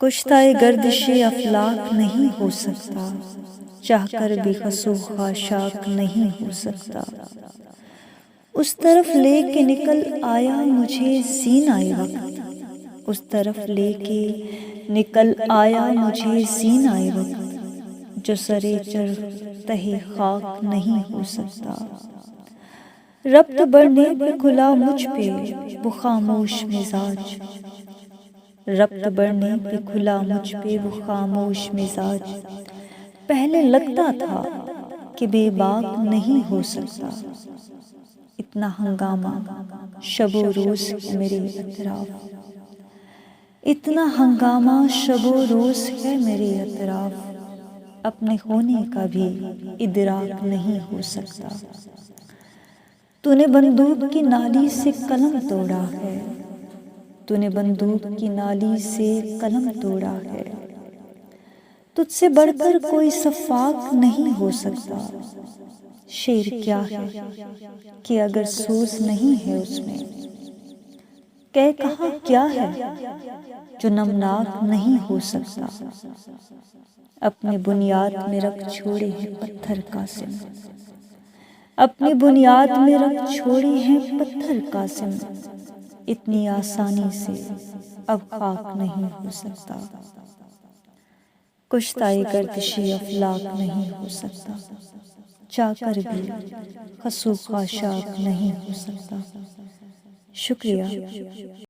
کشتۂ گردش افلاک نہیں ہو سکتا، چاہ کر بھی خس و خاشاک نہیں ہو سکتا۔ اس طرف لے کے نکل آیا مجھے سینۂ وقت، اس طرف لے کے نکل آیا مجھے سینۂ وقت، جو سرے چرخ تہہ خاک نہیں ہو سکتا۔ ربط بڑھنے پہ کھلا مجھ پہ وہ خاموش مزاج، ربط بڑھنے پہ کھلا مجھ پہ وہ خاموش مزاج۔ پہلے لگتا تھا کہ بے باک نہیں ہو سکتا، اتنا ہنگامہ شب و روز ہے میرے اطراف، اتنا ہنگامہ شب و روز ہے میرے اطراف، اپنے ہونے کا بھی ادراک نہیں ہو سکتا۔ تو نے بندوق کی نالی سے قلم توڑا ہے، تو نے بندوق کی نالی سے قلم توڑا ہے، تجھ سے بڑھ کر کوئی سفاک نہیں ہو سکتا۔ شعر کیا ہے کہ اگر سوز نہیں ہے اس میں، کہ کہا کیا ہے جو نمناک نہیں ہو سکتا۔ اپنے بنیاد میں رکھ چھوڑے ہیں پتھر قاسم، اپنی بنیاد میں رکھ چھوڑے ہیں پتھر قاسم، اتنی آسانی سے اب خاک نہیں ہو سکتا۔ کشتۂ گردش افلاک نہیں ہو سکتا، چاہ کر بھی خس و خاشاک نہیں ہو سکتا۔ شکریہ۔